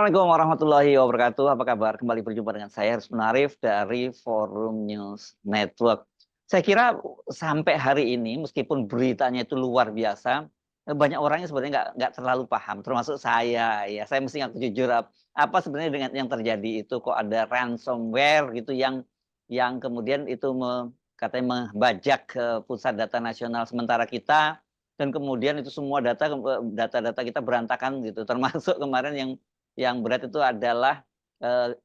Assalamualaikum warahmatullahi wabarakatuh. Apa kabar? Kembali berjumpa dengan saya Haris Munarif dari Forum News Network. Saya kira sampai hari ini, meskipun beritanya itu luar biasa, banyak orang yang sebenarnya nggak terlalu paham, termasuk saya. Ya, saya mesti ngaku jujur apa sebenarnya dengan yang terjadi itu, kok ada ransomware gitu yang kemudian itu katanya membajak ke pusat data nasional sementara kita, dan kemudian itu semua data-data kita berantakan gitu, termasuk kemarin yang berat itu adalah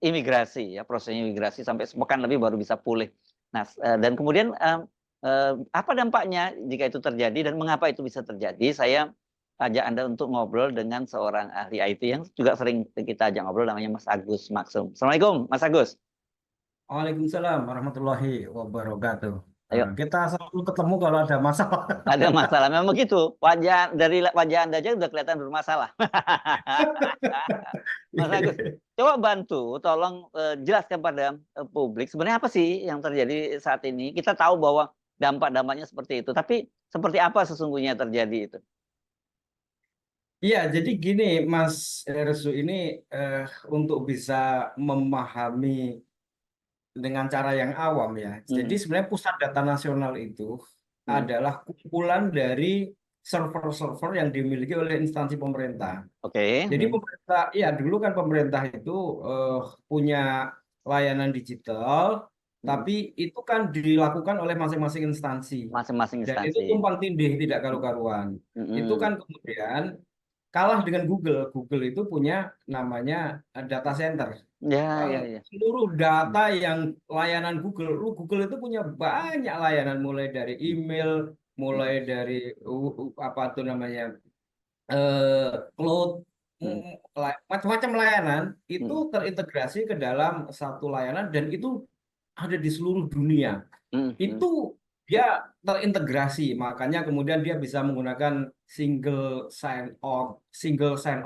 imigrasi, ya, proses imigrasi sampai sepekan lebih baru bisa pulih. Nah, dan kemudian apa dampaknya jika itu terjadi dan mengapa itu bisa terjadi? Saya ajak Anda untuk ngobrol dengan seorang ahli IT yang juga sering kita ajak ngobrol, namanya Mas Agus Maksum. Assalamualaikum, Mas Agus. Waalaikumsalam warahmatullahi wabarakatuh. Ayo, Kita selalu ketemu kalau ada masalah. ada masalah. Memang begitu. Dari wajah Anda aja udah kelihatan bermasalah. Mas Agus, coba bantu, tolong jelaskan pada publik sebenarnya apa sih yang terjadi saat ini. Kita tahu bahwa dampak-dampaknya seperti itu, tapi seperti apa sesungguhnya terjadi itu? Iya, jadi gini, Mas Resu, ini untuk bisa memahami dengan cara yang awam ya. Jadi Hmm. sebenarnya pusat data nasional itu Hmm. adalah kumpulan dari server-server yang dimiliki oleh instansi pemerintah. Oke. Jadi Hmm. pemerintah, ya dulu kan pemerintah itu punya layanan digital, Hmm. tapi itu kan dilakukan oleh masing-masing instansi. Masing-masing Dan itu instansi. tumpang tindih, tidak karu-karuan. Itu Hmm. kan kemudian kalah dengan Google. Google itu punya namanya data center. Ya, ya, ya. Seluruh data yang layanan Google, Google itu punya banyak layanan, mulai dari email, mulai dari apa tuh namanya, cloud, Hmm. macam-macam layanan itu Hmm. terintegrasi ke dalam satu layanan dan itu ada di seluruh dunia. Hmm. Hmm. Itu dia terintegrasi, makanya kemudian dia bisa menggunakan single ID, single sign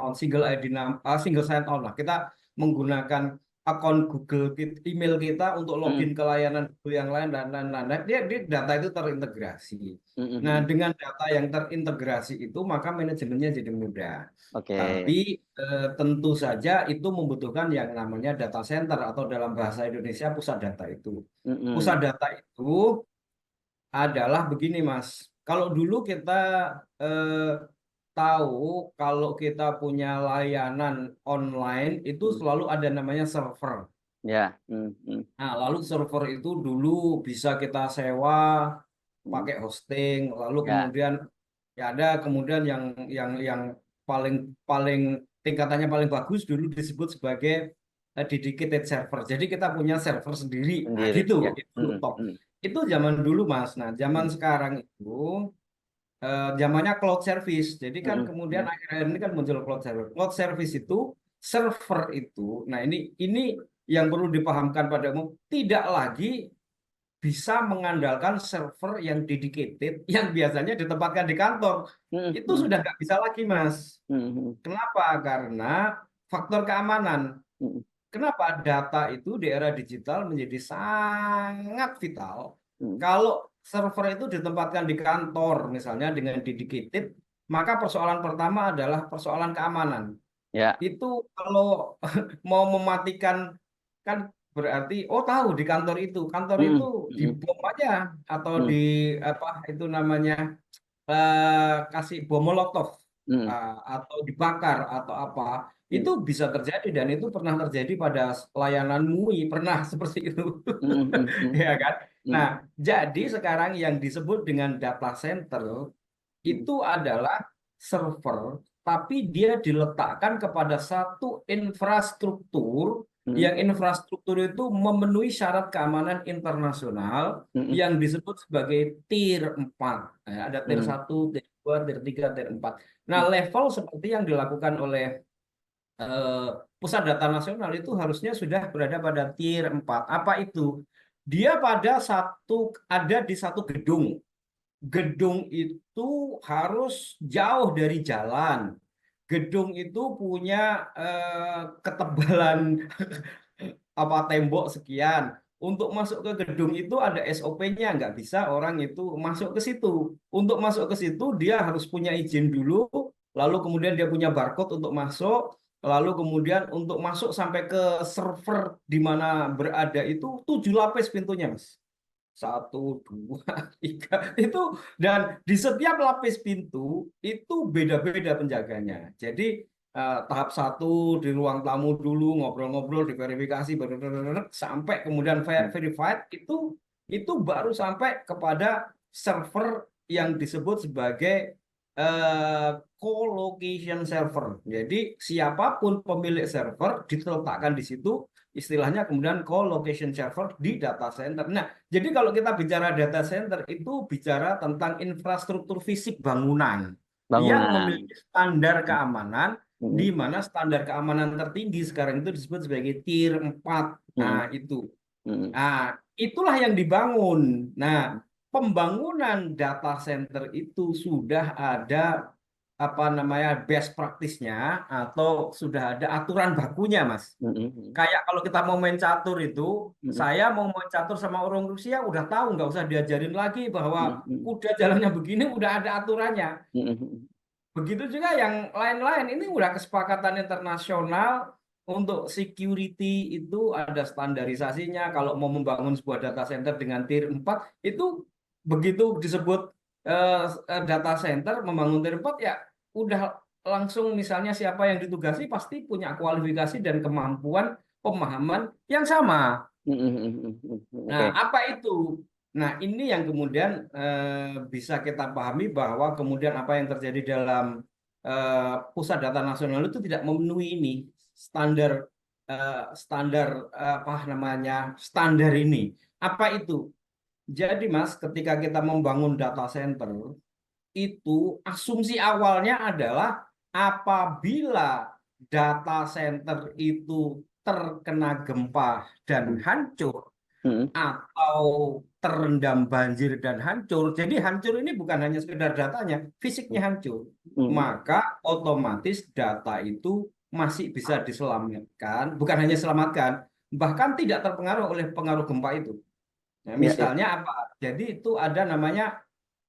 on lah. Kita menggunakan akun Google, email kita untuk Hmm. login ke layanan Google yang lain dan lain-lain. Nah, dia data itu terintegrasi. Hmm. Hmm. Nah, Hmm. dengan data yang terintegrasi itu maka manajemennya jadi mudah. Oke. Tapi tentu saja itu membutuhkan yang namanya data center atau dalam bahasa Indonesia pusat data itu. Hmm. Pusat Hmm. data itu adalah begini, Mas. Kalau dulu kita eh, tahu kalau kita punya layanan online itu Hmm. selalu ada namanya server. Ya. Hmm. Hmm. Nah, lalu server itu dulu bisa kita sewa Hmm. pakai hosting, lalu Ya. kemudian ya ada kemudian yang paling paling tingkatannya paling bagus dulu disebut sebagai dedicated server. Jadi kita punya server sendiri. Nah, Sendiri. gitu, Ya. itu Hmm. top. Hmm. Itu zaman dulu, Mas. Nah, zaman Hmm. sekarang itu zamannya cloud service. Jadi kan Hmm. kemudian Hmm. akhir-akhir ini kan muncul cloud service. Cloud service itu server itu. Nah, ini yang perlu dipahamkan pada umum, tidak lagi bisa mengandalkan server yang dedicated yang biasanya ditempatkan di kantor. Hmm. Itu Hmm. sudah nggak bisa lagi, Mas. Hmm. Kenapa? Karena faktor keamanan. Hmm. Kenapa data itu di era digital menjadi sangat vital? Hmm. Kalau server itu ditempatkan di kantor, misalnya dengan dedicated, maka persoalan pertama adalah persoalan keamanan. Ya. Itu kalau mau mematikan kan berarti oh tahu di kantor itu Hmm. Hmm. dibom aja atau Hmm. di apa itu namanya, kasih bom molotov, Hmm. atau dibakar atau apa, Hmm. itu bisa terjadi dan itu pernah terjadi pada layanan MUI, pernah seperti itu. Hmm. Hmm. Hmm. Ya kan. Hmm. Nah, jadi sekarang yang disebut dengan data center Hmm. itu adalah server, tapi dia diletakkan kepada satu infrastruktur Hmm. yang infrastruktur itu memenuhi syarat keamanan internasional Hmm. yang disebut sebagai tier 4. Nah, ada tier Hmm. 1, tier 2, tier 3, tier 4. Nah, Hmm. level seperti yang dilakukan oleh eh, Pusat Data Nasional itu harusnya sudah berada pada tier 4. Apa itu? Dia ada di satu gedung. Gedung itu harus jauh dari jalan. Gedung itu punya ketebalan apa tembok sekian. Untuk masuk ke gedung itu ada SOP-nya, nggak bisa orang itu masuk ke situ. Untuk masuk ke situ dia harus punya izin dulu, lalu kemudian dia punya barcode untuk masuk. lalu kemudian untuk masuk sampai ke server di mana berada itu 7 lapis pintunya, Mas. Satu, dua, tiga, itu, dan di setiap lapis pintu itu beda-beda penjaganya. Jadi tahap satu di ruang tamu dulu ngobrol-ngobrol, diverifikasi, sampai kemudian verified itu baru sampai kepada server yang disebut sebagai co-location server. Jadi siapapun pemilik server diletakkan di situ, istilahnya kemudian co-location server di data center. Nah, jadi kalau kita bicara data center itu bicara tentang infrastruktur fisik bangunan yang Bangunan. memiliki standar keamanan, di Mm, mana standar keamanan tertinggi sekarang itu disebut sebagai Tier 4. mm, Nah, itu. mm, Nah, itulah yang dibangun. Nah, pembangunan data center itu sudah ada apa namanya best practice-nya atau sudah ada aturan bakunya, Mas. mm, mm, Kayak kalau kita mau main catur itu, mm, saya mau main catur sama orang Rusia udah tahu, nggak usah diajarin lagi mm, bahwa mm, kuda jalannya begini, udah ada aturannya. mm, mm, Begitu juga yang lain-lain, ini udah kesepakatan internasional untuk security itu ada standarisasinya. Kalau mau membangun sebuah data center dengan tier 4 itu begitu disebut data center membangun tier 4 ya udah langsung misalnya siapa yang ditugasi pasti punya kualifikasi dan kemampuan pemahaman yang sama. mm, mm, mm, mm. Nah, Oke. apa itu? Nah, ini yang kemudian bisa kita pahami bahwa kemudian apa yang terjadi dalam pusat data nasional itu tidak memenuhi ini standar standar apa namanya standar ini. Apa itu? Jadi, Mas, ketika kita membangun data center itu asumsi awalnya adalah apabila data center itu terkena gempa dan Mm, hancur mm, atau terendam banjir dan hancur. Jadi hancur ini bukan hanya sekedar datanya, fisiknya hancur. mm, Maka otomatis data itu masih bisa diselamatkan, bukan hanya selamatkan, bahkan tidak terpengaruh oleh pengaruh gempa itu. Nah, ya, ya. misalnya apa? Jadi itu ada namanya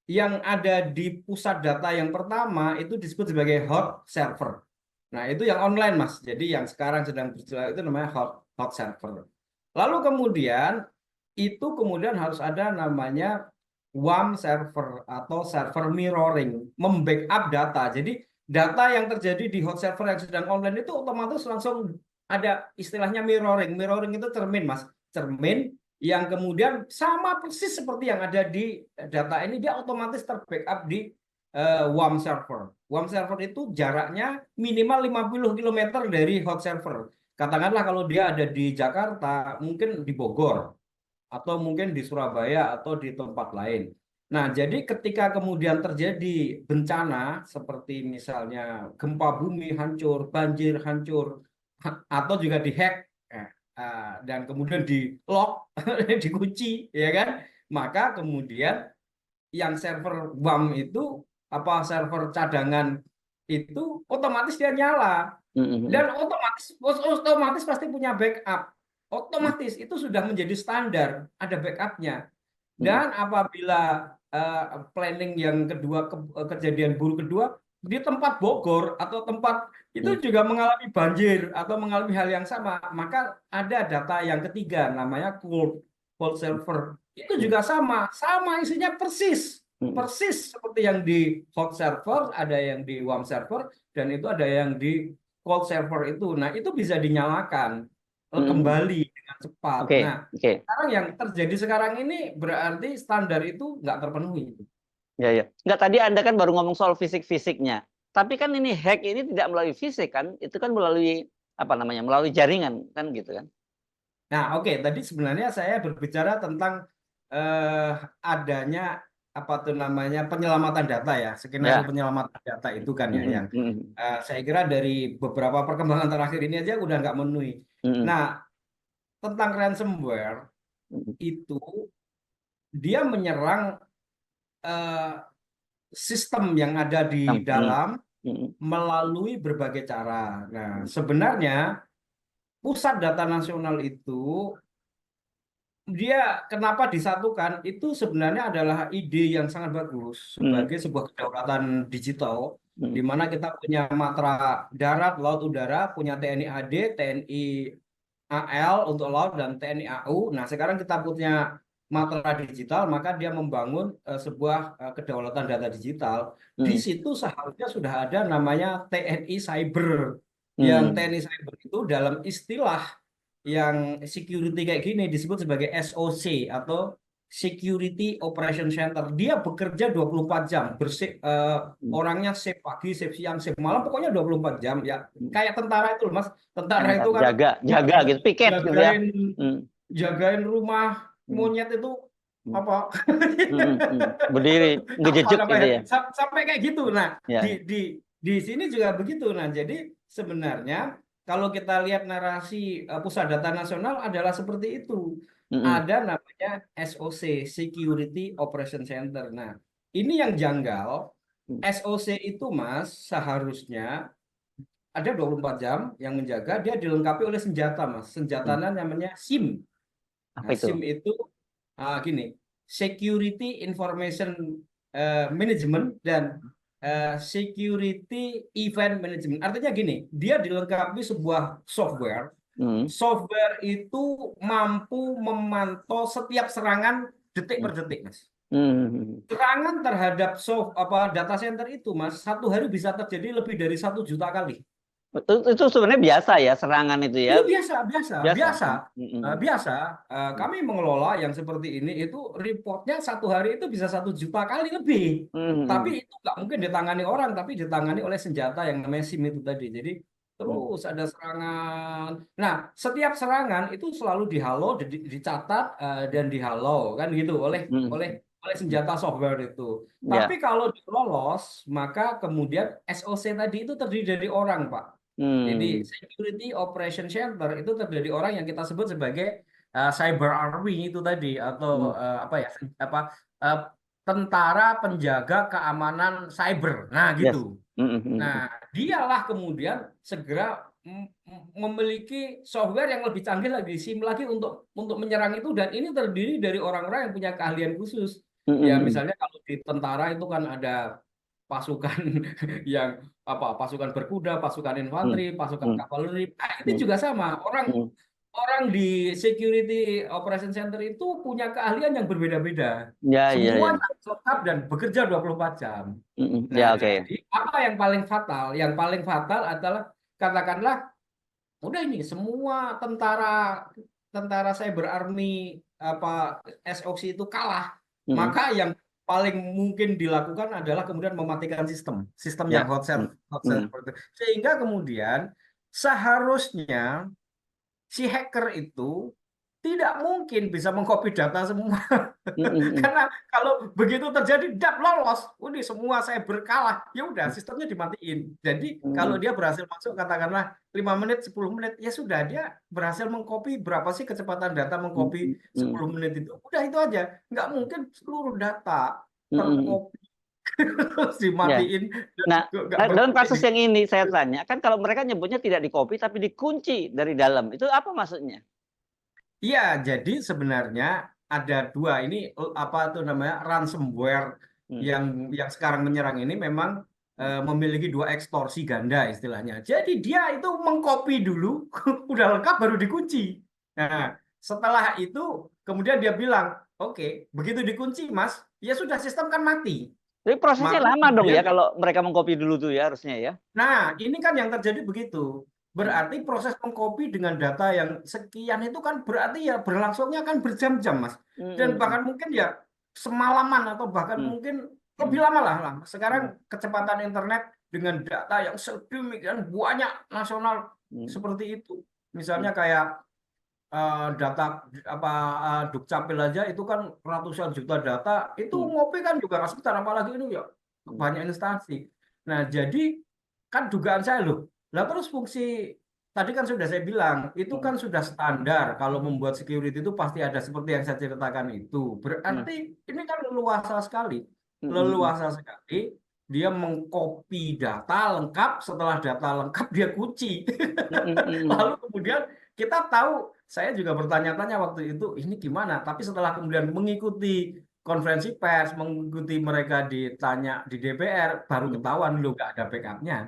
yang ada di pusat data yang pertama itu disebut sebagai hot server. Nah, itu yang online, Mas. Jadi yang sekarang sedang berjalan itu namanya hot server. Lalu kemudian itu kemudian harus ada namanya WAM server atau server mirroring, membackup data. Jadi data yang terjadi di hot server yang sedang online itu otomatis langsung ada istilahnya mirroring. Mirroring itu cermin, Mas. Cermin yang kemudian sama persis seperti yang ada di data ini, dia otomatis terbackup di WAM server. WAM server itu jaraknya minimal 50 km dari hot server. Katakanlah kalau dia ada di Jakarta, mungkin di Bogor, atau mungkin di Surabaya atau di tempat lain. Nah, jadi ketika kemudian terjadi bencana seperti misalnya gempa bumi hancur, banjir hancur, atau juga dihack dan kemudian di lock, dikunci, ya kan? Maka kemudian yang server WAM itu apa server cadangan itu otomatis dia nyala Mm, mm, mm, dan otomatis pasti punya backup. Otomatis itu sudah menjadi standar, ada backupnya. mm, Dan apabila planning yang kedua kejadian buruk kedua di tempat Bogor atau tempat itu mm, juga mengalami banjir atau mengalami hal yang sama, maka ada data yang ketiga namanya cold server. Itu mm, juga sama isinya persis, mm, persis seperti yang di hot server, ada yang di warm server, dan itu ada yang di cold server itu. Nah, itu bisa dinyalakan mm, mm. kembali dengan cepat. Oke, Nah, oke. sekarang yang terjadi sekarang ini berarti standar itu nggak terpenuhi. Ya, ya. Enggak, tadi Anda kan baru ngomong soal fisik-fisiknya. Tapi kan ini hack ini tidak melalui fisik kan? Itu kan melalui apa namanya? Melalui jaringan kan gitu kan? Nah, oke, tadi sebenarnya saya berbicara tentang eh, adanya apa tuh namanya penyelamatan data ya, skenario Ya. penyelamatan data itu kan ya Mm, yang mm, saya kira dari beberapa perkembangan terakhir ini aja udah nggak memenuhi. mm, Nah, tentang ransomware mm, itu dia menyerang eh, sistem yang ada di mm, mm, dalam mm, melalui berbagai cara. Nah, sebenarnya pusat data nasional itu dia kenapa disatukan itu sebenarnya adalah ide yang sangat bagus mm, sebagai sebuah kedaulatan digital. di mana kita punya Matra Darat, Laut, Udara, punya TNI AD, TNI AL untuk laut, dan TNI AU. Nah, sekarang kita punya Matra Digital, maka dia membangun sebuah kedaulatan data digital. Di Hmm. situ seharusnya sudah ada namanya TNI Cyber. Yang Hmm. TNI Cyber itu dalam istilah yang security kayak gini disebut sebagai SOC atau Security Operation Center. Dia bekerja 24 jam, Hmm. orangnya shift pagi, shift siang, shift malam, pokoknya 24 jam ya. Hmm. Kayak tentara itu loh, Mas. Tentara Mantap. itu kan Jaga, jaga jaga, gitu, piket gitu ya. jagain Hmm. jagain rumah Hmm. monyet itu Hmm. apa? Berdiri, Apa ngejejuk gitu namanya? ya. Sampai kayak gitu. Nah, Ya. di sini juga begitu. Nah, jadi sebenarnya kalau kita lihat narasi Pusat Data Nasional adalah seperti itu. Hmm. Ada namanya SOC, Security Operation Center. Nah, ini yang janggal. Hmm. SOC itu, Mas, seharusnya ada 24 jam yang menjaga, dia dilengkapi oleh senjata, Mas. Hmm. Senjatanya namanya SIM. Apa Nah, itu? SIM itu gini, Security Information Management dan Security Event Management. Artinya gini, dia dilengkapi sebuah software. Hmm. Software itu mampu memantau setiap serangan detik Hmm. per detik, Mas. Hmm. Serangan terhadap data center itu, Mas, satu hari bisa terjadi lebih dari 1 juta kali. Itu sebenarnya biasa ya, serangan itu ya. Itu biasa, biasa, Biasa. biasa. Hmm. Biasa. Kami mengelola yang seperti ini itu reportnya satu hari itu bisa 1 juta kali lebih. Tapi Hmm. itu nggak mungkin ditangani orang, tapi ditangani oleh senjata yang namanya SIM itu tadi. Jadi Hmm. terus ada serangan. Nah, setiap serangan itu selalu dihalau, dicatat dan dihalau kan gitu oleh Hmm. oleh oleh senjata software itu. Tapi Ya. kalau lolos, maka kemudian SOC tadi itu terdiri dari orang, Pak. Jadi Hmm. Security Operation Center itu terdiri orang yang kita sebut sebagai cyber army itu tadi, atau Hmm. apa ya, uh, tentara penjaga keamanan cyber. Nah, gitu. Yes. Hmm. Nah, Hmm. dialah kemudian segera memiliki software yang lebih canggih lagi, SIM lagi untuk menyerang itu, dan ini terdiri dari orang-orang yang punya keahlian khusus. Ya, Hmm. misalnya kalau di tentara itu kan ada pasukan yang pasukan berkuda, pasukan Hmm. infanteri, pasukan Hmm. kavaleri. Ini Hmm. juga sama. Orang Hmm. orang di Security Operation Center itu punya keahlian yang berbeda-beda. Ya, ya, ya. Semuanya lengkap dan bekerja 24 jam. Hmm. Nah, Ya, oke. jadi apa yang paling fatal? Yang paling fatal adalah katakanlah udah ini semua tentara tentara cyber army SOC itu kalah, Hmm. maka yang paling mungkin dilakukan adalah kemudian mematikan sistem yang Ya. Hmm. hot Hmm. set seperti itu. Sehingga kemudian seharusnya si hacker itu tidak mungkin bisa mengcopy data semua. Hmm. Hmm. Karena kalau begitu terjadi, dap lolos, udah semua saya berkalah, ya udah sistemnya dimatiin. Jadi kalau Hmm. dia berhasil masuk katakanlah 5 menit, 10 menit, ya sudah dia berhasil mengcopy berapa sih kecepatan data Hmm. mengcopy Hmm. 10 menit itu. Udah itu aja. Nggak mungkin seluruh data Hmm. tercopy terus Ya. dimatiin dan Nah, juga nggak dalam berfungsi. kasus yang ini saya tanya, kan kalau mereka nyebutnya tidak di-copy tapi dikunci dari dalam. Itu apa maksudnya? Iya, jadi sebenarnya ada dua ini apa tuh namanya ransomware Hmm. yang sekarang menyerang ini memang memiliki dua ekstorsi ganda istilahnya. Jadi dia itu mengcopy dulu, udah lengkap baru dikunci. Nah, setelah itu kemudian dia bilang, oke, begitu dikunci, Mas, ya sudah sistem kan mati. Tapi prosesnya Maka lama dong kemudian, ya kalau mereka mengcopy dulu tuh ya harusnya ya. nah ini kan yang terjadi begitu. Hmm. Berarti proses mengcopy dengan data yang sekian itu kan berarti ya berlangsungnya kan berjam-jam, Mas. Hmm. Dan Hmm. bahkan mungkin ya semalaman atau bahkan Hmm. mungkin lebih Hmm. lama lah. Hmm. Sekarang kecepatan internet dengan data yang sedemikian banyak nasional Hmm. seperti itu. Hmm. Misalnya kayak data Dukcapil aja itu kan ratusan juta data, itu Hmm. ngopi kan juga nggak sebentar, apalagi ini ya Hmm. banyak instansi. Nah, jadi kan dugaan saya loh, lah terus fungsi tadi kan sudah saya bilang itu Hmm. kan sudah standar kalau membuat security itu pasti ada seperti yang saya ceritakan itu. Hmm. Berarti ini kan leluasa sekali, Hmm. Hmm. leluasa sekali. Dia mengcopy data lengkap, setelah data lengkap dia kunci. Hmm. Hmm. Lalu kemudian kita tahu, saya juga bertanya-tanya waktu itu, ini gimana? Tapi setelah kemudian mengikuti konferensi pers, mengikuti mereka ditanya di DPR, baru Hmm. ketahuan loh nggak ada backupnya.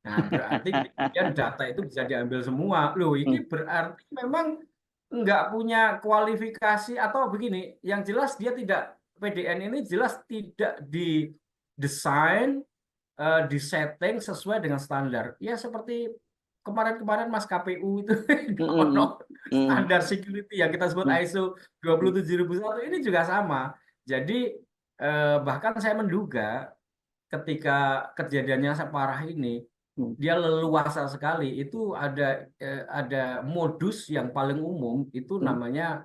Nah, berarti kemudian data itu bisa diambil semua. Loh, Hmm. ini berarti memang nggak punya kualifikasi atau begini. Yang jelas dia tidak, PDN ini jelas tidak didesain, disetting sesuai dengan standar. Ya seperti kemarin-kemarin Mas KPU itu Hmm. ono Hmm. standar security yang kita sebut Hmm. ISO Hmm. 27001 ini juga sama. Jadi bahkan saya menduga ketika kejadiannya separah ini Hmm. dia leluasa sekali. Itu ada modus yang paling umum itu Hmm. namanya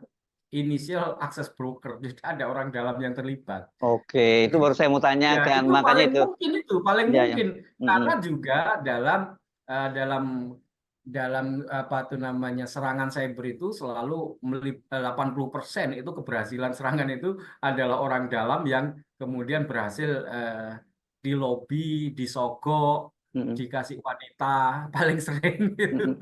initial access broker. Jadi ada orang dalam yang terlibat. Oke, itu baru saya mau Ya, tanyakan, itu makanya paling itu. mungkin itu, paling Ya, ya. mungkin Hmm. karena juga dalam eh, dalam dalam apa tuh namanya serangan cyber itu selalu 80% itu keberhasilan serangan itu adalah orang dalam yang kemudian berhasil dilobi, disogok, Hmm. dikasih wanita paling sering gitu.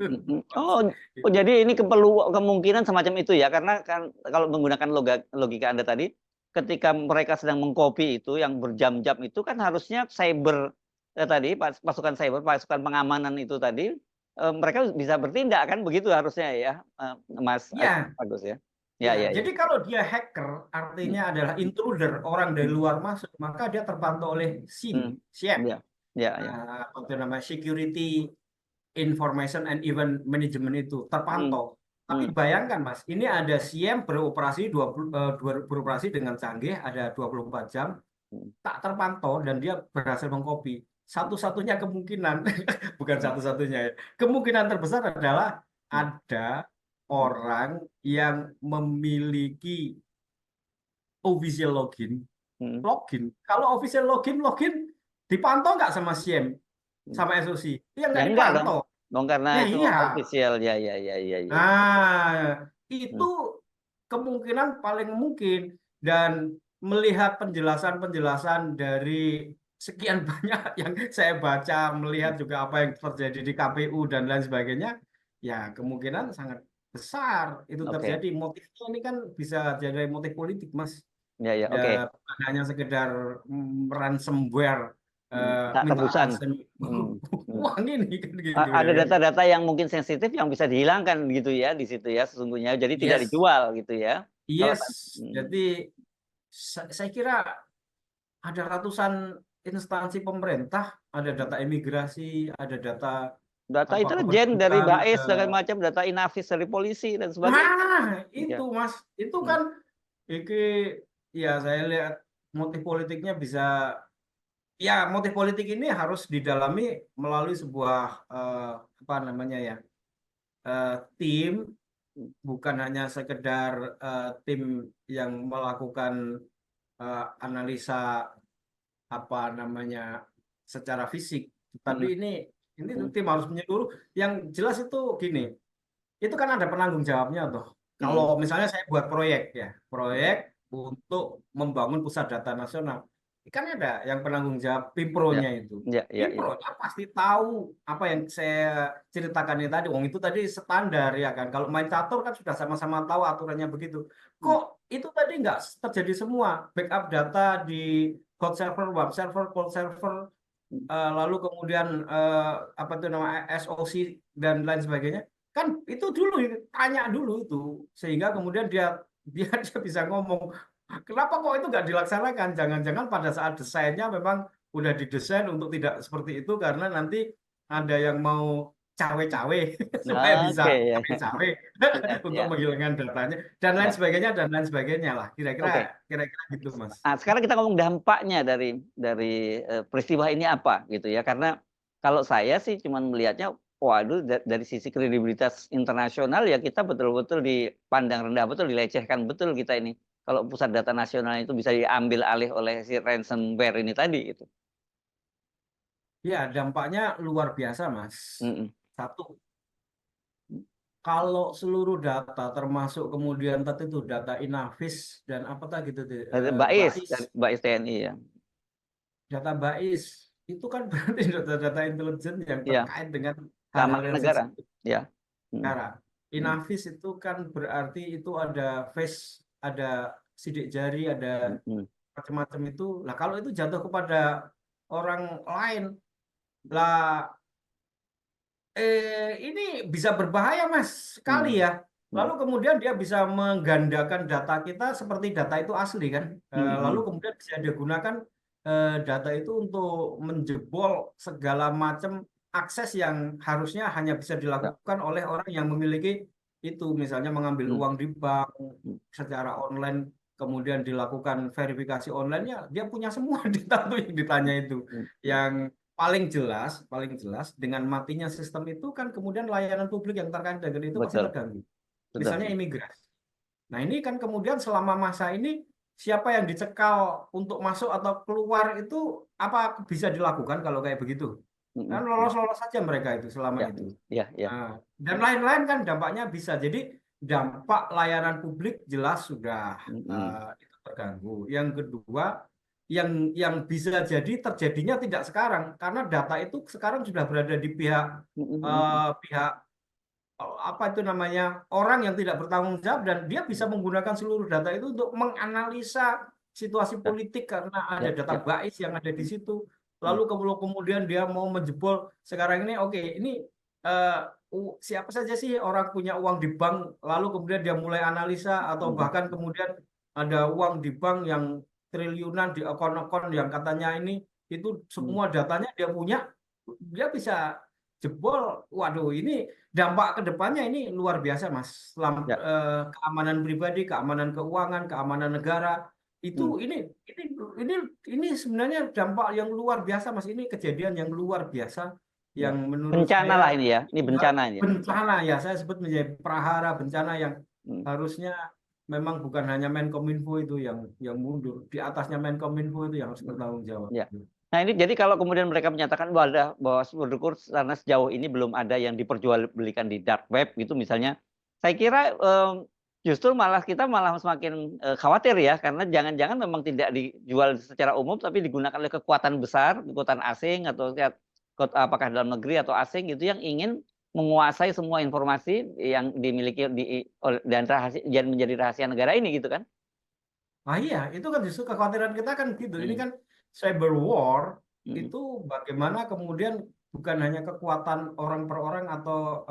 Oh, oh, jadi ini kemungkinan semacam itu ya, karena kan kalau menggunakan logika Anda tadi, ketika mereka sedang mengcopy itu yang berjam-jam itu kan harusnya cyber tadi pasukan cyber, pasukan pengamanan itu tadi mereka bisa bertindak kan begitu harusnya ya, Mas Ya, Agus ya. Ya, ya, ya, ya. jadi kalau dia hacker, Hmm. artinya adalah intruder, orang dari Hmm. luar masuk, maka dia terpantau oleh Hmm. SIEM, Ya, ya, ya. apa itu namanya Security Information and Event Management itu Hmm. terpantau. Tapi Hmm. bayangkan Mas, ini ada SIEM beroperasi beroperasi dengan canggih, ada 24 jam, Hmm. tak terpantau dan dia berhasil mengcopy. Satu-satunya kemungkinan, bukan satu-satunya ya, kemungkinan terbesar adalah Hmm. ada orang yang memiliki official Hmm. login. Kalau official login dipantau nggak sama SIEM, Hmm. sama SOC? Ya Ya nggak enggak dong, dipantau. dong karena Ya itu iya. official ya, ya, ya, ya, ya. Nah, itu Hmm. kemungkinan paling mungkin. Dan melihat penjelasan-penjelasan dari sekian banyak yang saya baca, melihat juga apa yang terjadi di KPU dan lain sebagainya, ya kemungkinan sangat besar itu Oke, terjadi. Motifnya ini kan bisa jadi motif politik, Mas. ya, ya, Dan oke. bukan hanya sekedar ransomware, Hmm. Tak minta tebusan. Hmm. Hmm. uang ini kan gitu ya Ada kan. data-data yang mungkin sensitif yang bisa dihilangkan gitu ya di situ ya sesungguhnya. Jadi tidak Yes, dijual gitu ya. Kalau yes. hmm. Jadi saya kira ada ratusan instansi pemerintah, ada data imigrasi, ada data Data apa intelijen dari kependudukan. BAIS segala macam, data Inavis dari polisi dan sebagainya. Nah, Ya. itu Mas, itu Hmm. kan iki ya saya lihat motif politiknya bisa, ya motif politik ini harus didalami melalui sebuah apa namanya ya, tim, bukan hanya sekedar tim yang melakukan analisa apa namanya secara fisik, tapi Hmm. ini Hmm. tim harus menyeluruh. Yang jelas itu gini, itu kan ada penanggung jawabnya toh. Kalau Hmm. misalnya saya buat proyek ya, proyek untuk membangun pusat data nasional, kan ada yang penanggung jawab Ya, Pimpronya itu. ya, ya, ya. Pimpronya pasti tahu apa yang saya ceritakan ini tadi. Wong itu tadi standar ya kan. Kalau main catur kan sudah sama-sama tahu aturannya begitu. Hmm. Kok itu tadi nggak terjadi semua? Backup data di hot server, web server, cold server, Hmm. lalu kemudian apa itu nama SOC dan lain sebagainya, kan itu dulu tanya dulu itu, sehingga kemudian dia dia bisa ngomong kenapa kok itu nggak dilaksanakan. Jangan-jangan pada saat desainnya memang udah didesain untuk tidak seperti itu karena nanti ada yang mau cawe-cawe supaya bisa Oke, ya, cawe-cawe ya, untuk ya, menghilangkan datanya dan lain ya. sebagainya dan lain sebagainya lah, kira-kira Oke. kira-kira gitu Mas. Nah, sekarang kita ngomong dampaknya dari peristiwa ini apa gitu ya. Karena kalau saya sih cuman melihatnya, waduh dari sisi kredibilitas internasional ya kita betul-betul dipandang rendah betul, dilecehkan betul kita ini. Kalau pusat data nasional itu bisa diambil alih oleh si ransomware ini tadi itu. Ya, dampaknya luar biasa, Mas. Mm-mm. Satu, kalau seluruh data, termasuk kemudian tadi itu data Inavis dan apa tadi gitu, Dari BAIS, BAIS, dari BAIS TNI ya. data BAIS, itu kan berarti data-data intelijen yang Iya, terkait dengan hal-hal keamanan yang negara. sensitif. Ya. Mm. Cara Mm. Inavis itu kan berarti itu ada face, ada sidik jari, ada macam-macam itu. Nah, kalau itu jatuh kepada orang lain, lah ini bisa berbahaya Mas sekali ya. Lalu kemudian dia bisa menggandakan data kita seperti data itu asli kan. Lalu kemudian bisa digunakan data itu untuk menjebol segala macam akses yang harusnya hanya bisa dilakukan oleh orang yang memiliki itu. Misalnya mengambil uang di bank secara online, kemudian dilakukan verifikasi online-nya, dia punya semua data tuh yang ditanya itu. Yang paling jelas dengan matinya sistem itu kan kemudian layanan publik yang terkait dengan itu pasti Betul, terganggu. betul. Misalnya imigrasi. Nah, ini kan kemudian selama masa ini siapa yang dicekal untuk masuk atau keluar itu apa bisa dilakukan kalau kayak begitu? Kan lolos-lolos saja mereka itu selama Ya, itu. ya, ya. Nah, dan lain-lain kan dampaknya bisa. Jadi dampak layanan publik jelas sudah itu terganggu. Yang kedua, yang bisa jadi terjadinya tidak sekarang karena data itu sekarang sudah berada di pihak apa itu namanya orang yang tidak bertanggung jawab, dan dia bisa menggunakan seluruh data itu untuk menganalisa situasi politik karena ada Ya, data ya. bais yang ada di situ. Lalu kemudian dia mau menjebol sekarang ini, oke, ini siapa saja sih orang punya uang di bank, lalu kemudian dia mulai analisa, atau bahkan kemudian ada uang di bank yang triliunan di akun-akun yang katanya ini, itu semua datanya dia punya, dia bisa jebol. Waduh, ini dampak kedepannya ini luar biasa, Mas. Ya. Keamanan pribadi, keamanan keuangan, keamanan negara itu ini sebenarnya dampak yang luar biasa, Mas. Ini kejadian yang luar biasa Ya. yang menurut Bencana lah saya ini ya. Ini bencana ini. bencana ya. Saya sebut menjadi prahara bencana yang Hmm. harusnya memang bukan hanya Menkominfo itu yang mundur, di atasnya Menkominfo itu yang harus bertanggung jawab. Ya. Nah ini jadi kalau kemudian mereka menyatakan bahwa syukur karena sejauh ini belum ada yang diperjualbelikan di dark web gitu misalnya, saya kira justru kita malah semakin khawatir ya, karena jangan-jangan memang tidak dijual secara umum tapi digunakan oleh kekuatan besar, kekuatan asing atau apakah dalam negeri atau asing gitu yang ingin menguasai semua informasi yang dimiliki dan menjadi rahasia negara ini gitu kan? Ah iya, itu kan justru kekhawatiran kita kan gitu. Ini Hmm. kan cyber war Hmm. itu bagaimana kemudian bukan hanya kekuatan orang per orang atau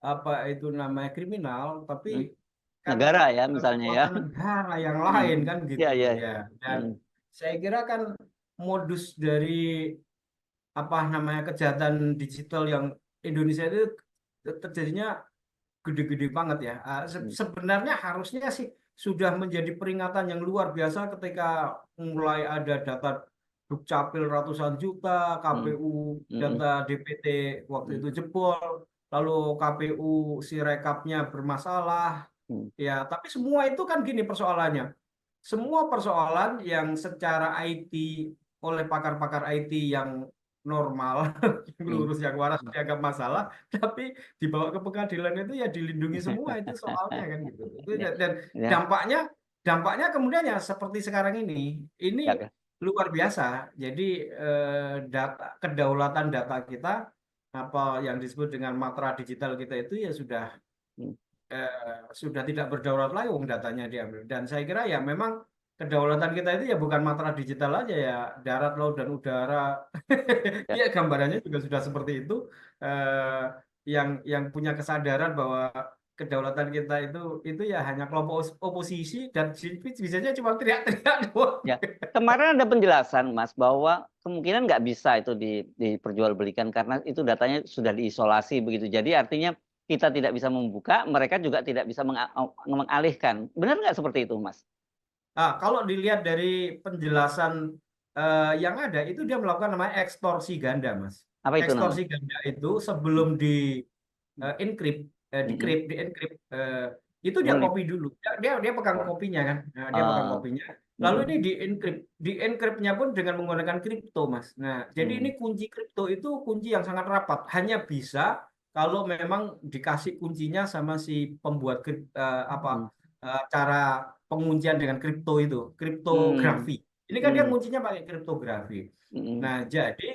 apa itu namanya kriminal, tapi kan Negara ya misalnya ya. kekuatan negara yang lain kan Ya, gitu ya. ya. Dan saya kira kan modus dari apa namanya kejahatan digital yang Indonesia itu terjadinya gede-gede banget ya. Sebenarnya harusnya sih sudah menjadi peringatan yang luar biasa ketika mulai ada data Dukcapil ratusan juta, KPU data DPT waktu itu jebol, lalu KPU Sirekapnya bermasalah. Ya, tapi semua itu kan gini persoalannya. Semua persoalan yang secara IT oleh pakar-pakar IT yang normal, yang lurus, yang waras dianggap masalah, tapi dibawa ke pengadilan itu ya dilindungi semua itu soalnya kan gitu. Itu Ya, dan ya, dampaknya kemudian ya seperti sekarang ini ya. luar biasa. Jadi kedaulatan data kita, apa yang disebut dengan matra digital kita itu ya sudah tidak berdaulat lagi, datanya diambil. Dan saya kira ya memang kedaulatan kita itu ya bukan matra digital aja ya, darat, laut, dan udara. Ya. Ya gambarannya juga sudah seperti itu. Eh, yang punya kesadaran bahwa kedaulatan kita itu ya hanya kelompok oposisi, dan bisanya cuma teriak-teriak doang. Ya. Kemarin ada penjelasan, Mas, bahwa kemungkinan nggak bisa itu diperjualbelikan karena itu datanya sudah diisolasi begitu. Jadi artinya kita tidak bisa membuka, mereka juga tidak bisa mengalihkan. Benar nggak seperti itu, Mas? Kalau dilihat dari penjelasan yang ada, itu dia melakukan namanya ekstorsi ganda, Mas. Apa itu namanya? Ekstorsi ganda itu sebelum encrypt, Mm-mm. di encrypt, itu dia Mulai. copy dulu. Dia pegang kopinya kan. Nah, dia pegang Ah, kopinya. Lalu mm-mm. ini di encrypt. Di encryptnya pun dengan menggunakan kripto, Mas. Nah, jadi ini Mm. kunci kripto itu kunci yang sangat rapat. Hanya bisa kalau memang dikasih kuncinya sama si pembuat Mm. cara penguncian dengan kripto itu, Mm. kriptografi. Ini kan dia Mm. nguncinya pakai kriptografi. Mm. Nah, jadi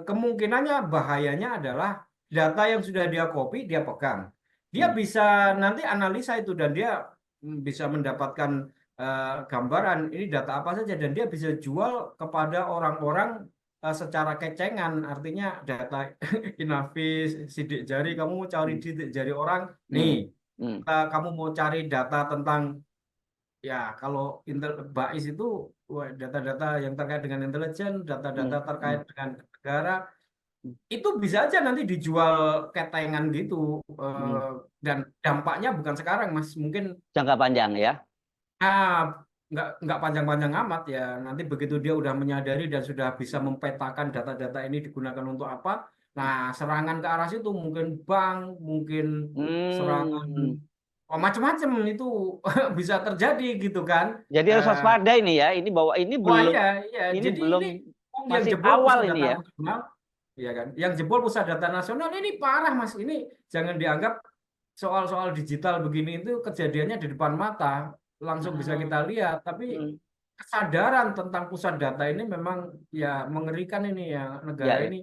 kemungkinannya bahayanya adalah data yang sudah dia copy, dia pegang. Dia Mm. bisa nanti analisa itu, dan dia bisa mendapatkan gambaran ini data apa saja, dan dia bisa jual kepada orang-orang secara kecengan, artinya data Inavis, sidik jari, kamu mau cari Hmm. sidik jari orang, Hmm. nih Hmm. kamu mau cari data tentang, ya kalau BAIS itu data-data yang terkait dengan intelijen, data-data Hmm. terkait Hmm. dengan negara, Hmm. itu bisa aja nanti dijual ketengan gitu. Hmm. Dan dampaknya bukan sekarang, Mas, mungkin Jangka panjang ya. ah nggak panjang-panjang amat ya. Nanti begitu dia udah menyadari dan sudah bisa mempetakan data-data ini digunakan untuk apa, nah serangan ke arah situ, mungkin bank, mungkin serangan, Hmm. oh, macam-macam itu bisa terjadi gitu kan. Jadi harus Eh, waspada ini ya. Ini bahwa Wah, iya, iya. ini Jadi belum ini yang masih jebol awal pusat ini data ya. nasional, ya kan? Yang jebol pusat data nasional ini parah, Mas. Ini jangan dianggap soal-soal digital begini itu kejadiannya di depan mata, langsung bisa Ah, kita lihat. Tapi hmm. kesadaran tentang pusat data ini memang ya mengerikan ini ya, negara Ya, ya. ini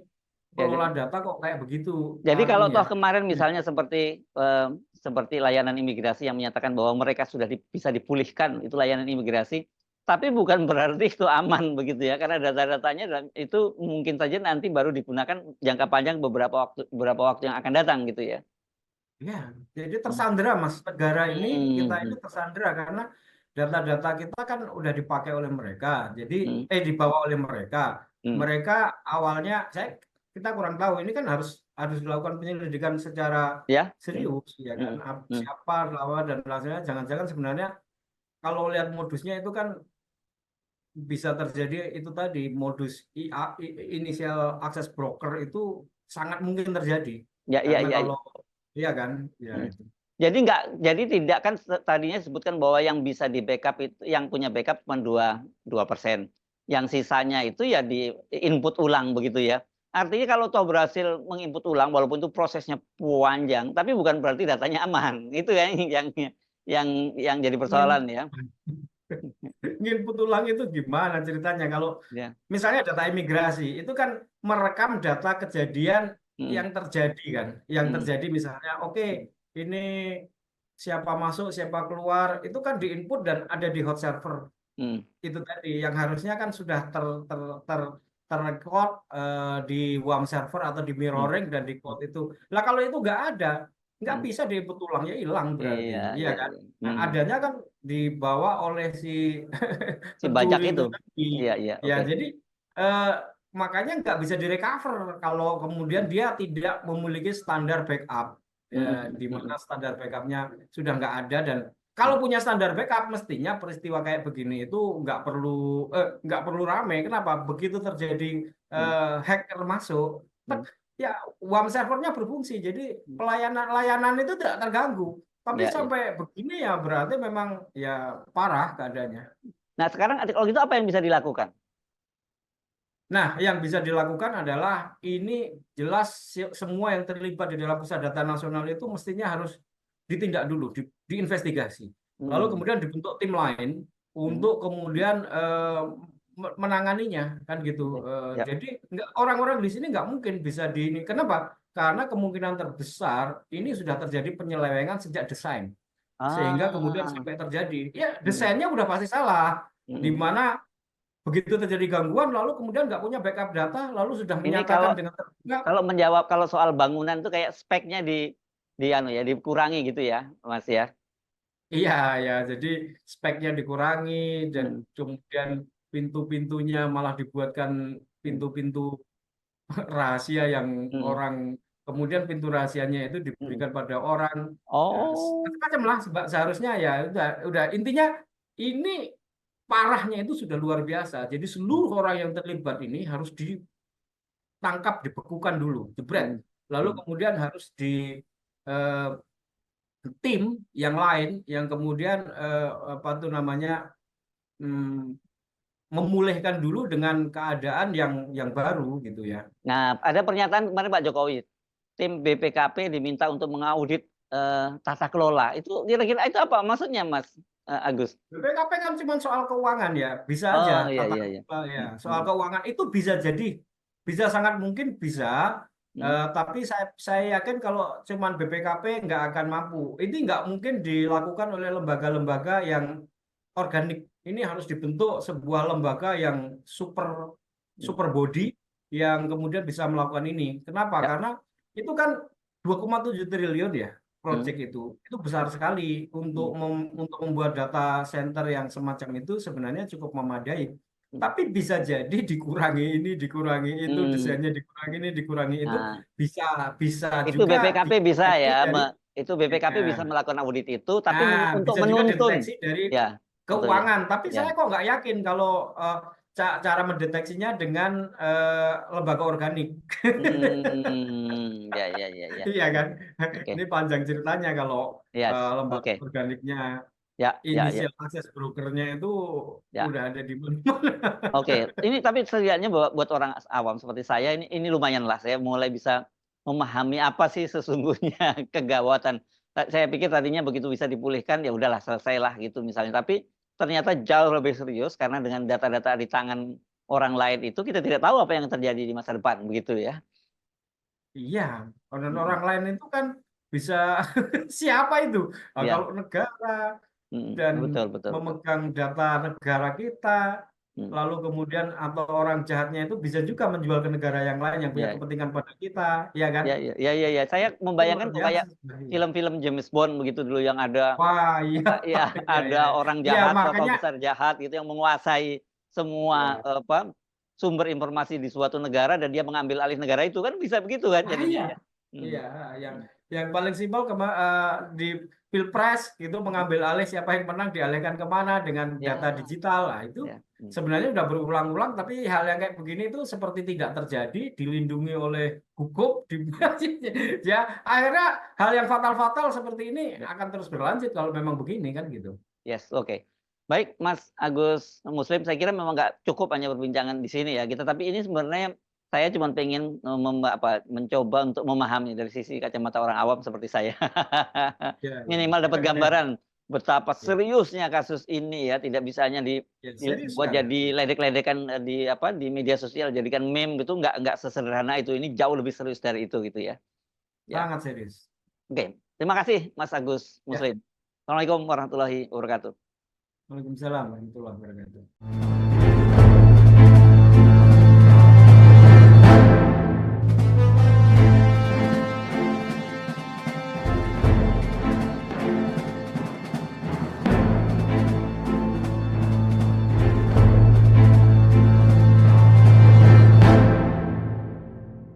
Ya, kelola data kok kayak begitu jadi kalau anunya. toh kemarin misalnya seperti layanan imigrasi yang menyatakan bahwa mereka sudah bisa dipulihkan itu layanan imigrasi, tapi bukan berarti itu aman begitu ya, karena data-datanya itu mungkin saja nanti baru digunakan jangka panjang beberapa waktu yang akan datang gitu ya. Ya, jadi Hmm. tersandera, Mas. Negara ini, kita ini Hmm. tersandera karena data-data kita kan udah dipakai oleh mereka. Jadi, Hmm. dibawa oleh mereka. Hmm. Mereka awalnya, kita kurang tahu. Ini kan harus harus dilakukan penyelidikan secara Ya. Hmm. serius, ya kan? Hmm. Hmm. Siapa lawan dan lainnya. Jangan-jangan sebenarnya kalau lihat modusnya itu kan bisa terjadi itu tadi, modus initial access broker itu sangat mungkin terjadi. Ya, ya, Karena ya. kalau, iya kan, ya Hmm. itu. Jadi tidak kan tadinya disebutkan bahwa yang bisa di backup itu yang punya backup cuma 2%. Yang sisanya itu ya di input ulang begitu ya. Artinya kalau toh berhasil menginput ulang walaupun itu prosesnya panjang, tapi bukan berarti datanya aman. Itu ya yang jadi persoalan ya. Nginput ulang itu gimana ceritanya? Kalau Ya. misalnya data imigrasi itu kan merekam data kejadian Hmm. yang terjadi kan, yang Hmm. terjadi misalnya, oke, ini siapa masuk, siapa keluar, itu kan diinput dan ada di hot server Hmm. itu tadi, yang harusnya kan sudah ter terrecord di WAM server atau di Hmm. mirroring dan di code itu. Lah kalau itu nggak ada, nggak Hmm. bisa diinput ulang, ya hilang berarti, Iya, iya iya, kan? iya. Nah, Hmm. adanya kan dibawa oleh si Si bajak pencuri itu itu. tadi. Iya, iya, Ya, oke. jadi eh, makanya nggak bisa direcover kalau kemudian dia tidak memiliki standar backup. Ya, Hmm. di mana Hmm. standar backupnya sudah nggak ada, dan Hmm. kalau punya standar backup mestinya peristiwa kayak begini itu nggak perlu rame. Kenapa? Begitu terjadi Hmm. hacker masuk, tek, Hmm. ya WAM servernya berfungsi, jadi Hmm. pelayanan layanan itu tidak terganggu. Tapi Ya, ya. sampai begini ya berarti memang ya parah keadaannya. Nah, sekarang kalau gitu apa yang bisa dilakukan? Nah, yang bisa dilakukan adalah ini jelas semua yang terlibat di dalam pusat data nasional itu mestinya harus ditindak dulu, diinvestigasi. Lalu Hmm. kemudian dibentuk tim lain Hmm. untuk kemudian menanganinya, kan gitu. Ya, ya. Jadi orang-orang di sini nggak mungkin bisa di ini. Kenapa? Karena kemungkinan terbesar ini sudah terjadi penyelewengan sejak desain, sehingga kemudian Ah. sampai terjadi. Ya, Hmm. desainnya udah pasti salah. Di Hmm. mana begitu terjadi gangguan, lalu kemudian nggak punya backup data, lalu sudah Ini menyatakan dengan terbuka. kalau menjawab kalau soal bangunan tuh kayak speknya di anu ya dikurangi gitu ya, Mas ya. Iya, ya, jadi speknya dikurangi dan Hmm. kemudian pintu-pintunya malah dibuatkan Hmm. pintu-pintu rahasia yang Hmm. orang, kemudian pintu rahasianya itu Hmm. diberikan pada orang, ya, Oh. macam-macam lah. Seharusnya ya udah intinya ini parahnya itu sudah luar biasa. Jadi seluruh orang yang terlibat ini harus ditangkap, dibekukan dulu, jebret. Hmm. Lalu Hmm. kemudian harus di eh, tim yang lain yang kemudian apa tuh namanya, hmm, memulihkan dulu dengan keadaan yang baru gitu ya. Nah, ada pernyataan kemarin Pak Jokowi, tim BPKP diminta untuk mengaudit tata kelola. Itu kira-kira itu apa maksudnya, Mas Agus? BPKP kan cuma soal keuangan ya, bisa aja Oh, iya, tata iya, iya. kelola ya. Hmm. Soal keuangan itu bisa jadi, bisa sangat mungkin bisa Tapi saya yakin kalau cuman BPKP nggak akan mampu. Ini nggak mungkin dilakukan oleh lembaga-lembaga yang organik. Ini harus dibentuk sebuah lembaga yang super body yang kemudian bisa melakukan ini. Kenapa? Ya. Karena itu kan 2,7 triliun ya Hmm. proyek itu. Itu besar sekali untuk untuk membuat data center yang semacam itu sebenarnya cukup memadai. Tapi bisa jadi dikurangi itu, Hmm. desainnya dikurangi ini, dikurangi itu, Nah, bisa bisa itu juga BPKP bisa dideteksi ya, dari itu BPKP bisa ya, melakukan audit itu, tapi untuk bisa juga menuntun, dideteksi dari ya, betul ya, keuangan. Tapi ya. saya kok nggak yakin kalau cara mendeteksinya dengan lembaga organik. Ya, ya, ya, ya. Iya kan? Oke, Ini panjang ceritanya kalau yes, lembaga oke, organiknya, ya, ya, ya, inisial akses brokernya itu ya. udah ada di mana-mana. Oke, ini tapi setidaknya buat orang awam seperti saya ini lumayan lah. Saya mulai bisa memahami apa sih sesungguhnya kegawatan. Saya pikir tadinya begitu bisa dipulihkan ya udahlah selesailah gitu misalnya. Tapi ternyata jauh lebih serius karena dengan data-data di tangan orang lain itu kita tidak tahu apa yang terjadi di masa depan begitu ya. Iya, dan Mm-mm. orang lain itu kan bisa siapa itu? Nah, Ya, kalau negara mm-mm. dan Betul, betul, betul. memegang data negara kita, Mm. lalu kemudian atau orang jahatnya itu bisa juga menjual ke negara yang lain yang punya Ya, kepentingan pada kita, ya kan? ya, ya, ya, ya, ya. Saya Itu luar membayangkan kok biasa kayak sebenarnya. film-film James Bond begitu dulu yang ada. Wah, iya, Ya, iya, iya, ada iya. orang Iya, jahat, tokoh makanya, besar jahat gitu yang menguasai semua ya, sumber informasi di suatu negara dan dia mengambil alih negara itu kan bisa begitu kan jadinya iya, ya. Hmm. iya, yang Hmm. yang paling simpel di Pilpres itu mengambil alih siapa yang menang dialihkan kemana dengan data Ya, digital. Nah, itu ya. Hmm. sebenarnya sudah berulang-ulang, tapi hal yang kayak begini itu seperti tidak terjadi, dilindungi oleh hukum, ya akhirnya hal yang fatal-fatal seperti ini Ya. akan terus berlanjut kalau memang begini kan gitu. Yes, oke. Baik, Mas Agus Muslim, saya kira memang nggak cukup hanya perbincangan di sini ya kita, tapi ini sebenarnya saya cuma pengen mencoba untuk memahami dari sisi kacamata orang awam seperti saya. Ya, Minimal dapat gambaran betapa ya, seriusnya kasus ini ya, tidak bisa hanya ya, serius dibuat sekali. jadi ledek-ledekan di media sosial, jadikan meme gitu, nggak sesederhana itu. Ini jauh lebih serius dari itu gitu ya. Ya, Sangat serius. oke. Terima kasih Mas Agus Ya, Muslim. Assalamualaikum warahmatullahi wabarakatuh. Waalaikumsalam warahmatullahi wabarakatuh.